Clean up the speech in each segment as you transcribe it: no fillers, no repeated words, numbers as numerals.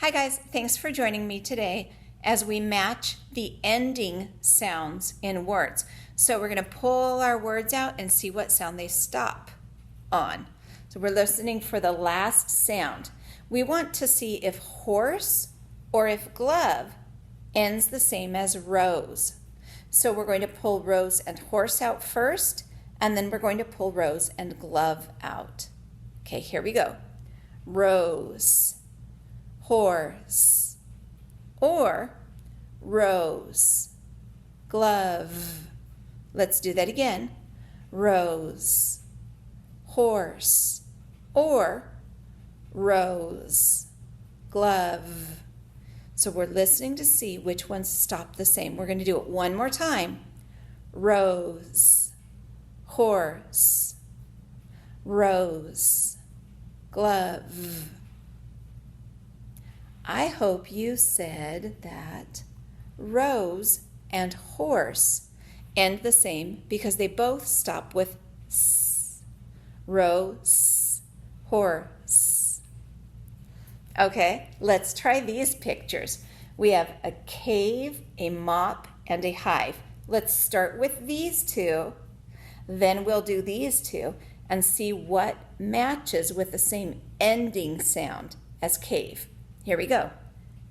Hi guys, thanks for joining me today as we match the ending sounds in words. So we're going to pull our words out and see what sound they stop on. So we're listening for the last sound. We want to see if horse or if glove ends the same as rose. So we're going to pull rose and horse out first, and then we're going to pull rose and glove out. Okay, here we go. Rose, horse, or rose, glove. Let's do that again. Rose, horse, or rose, glove. So we're listening to see which ones stop the same. We're going to do it one more time. Rose, horse, rose, glove. I hope you said that rose and horse end the same because they both stop with s. Rose, horse. Okay, let's try these pictures. We have a cave, a mop, and a hive. Let's start with these two, then we'll do these two and see what matches with the same ending sound as cave. Here we go.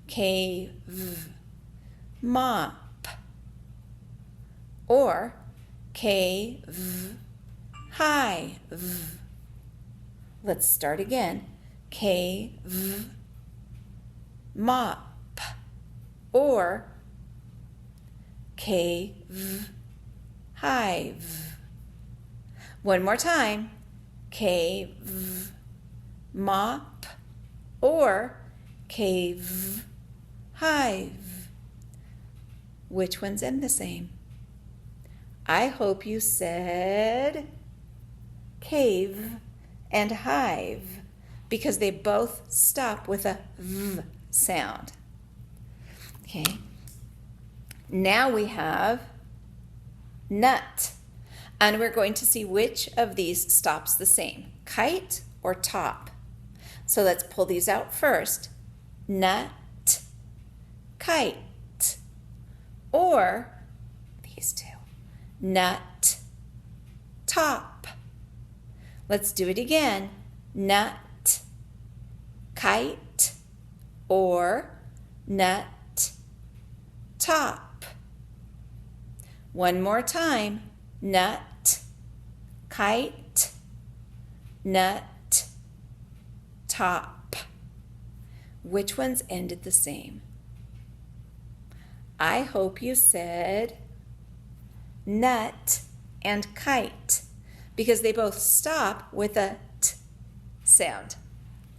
Cave, mop, or cave, hive. Let's start again. Cave, mop, or cave, hive. One more time. Cave, mop, or cave, hive. Which ones end the same? I hope you said cave and hive because they both stop with a v sound. Okay. Now we have nut, and we're going to see which of these stops the same, kite or top. So let's pull these out first. Nut, kite, or these two, nut, top. Let's do it again. Nut, kite, or nut, top. One more time. Nut, kite, nut, top. Which ones ended the same? I hope you said nut and kite because they both stop with a t sound.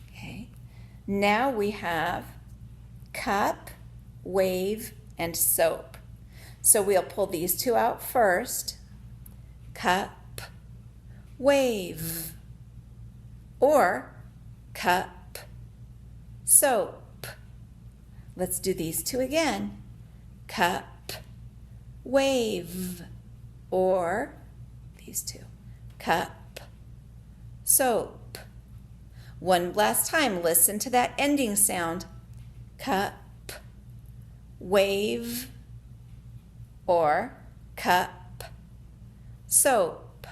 Okay. Now we have cup, wave, and soap. So we'll pull these two out first. Cup, wave, or cup, soap. Let's do these two again. Cup, wave, or these two. Cup, soap. One last time, listen to that ending sound. Cup, wave, or cup, soap.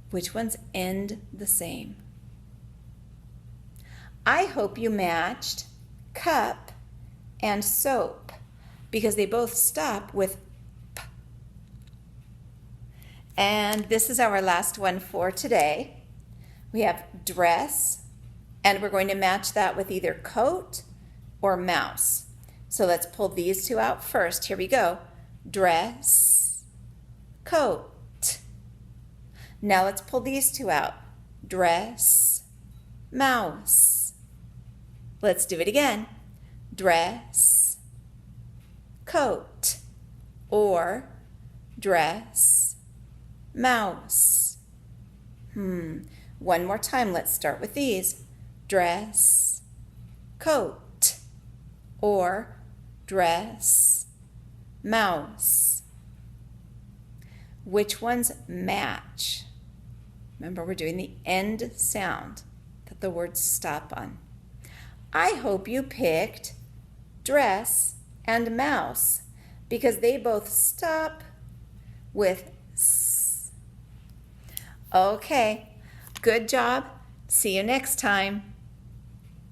Which ones end the same? I hope you matched cup and soap because they both stop with p. And this is our last one for today. We have dress, and we're going to match that with either coat or mouse. So let's pull these two out first. Here we go. Dress, coat. Now let's pull these two out. Dress, mouse. Let's do it again. Dress, coat, or dress, mouse. One more time. Let's start with these. Dress, coat, or dress, mouse. Which ones match? Remember, we're doing the end sound that the words stop on. I hope you picked dress and mouse because they both stop with s. Okay, good job. See you next time.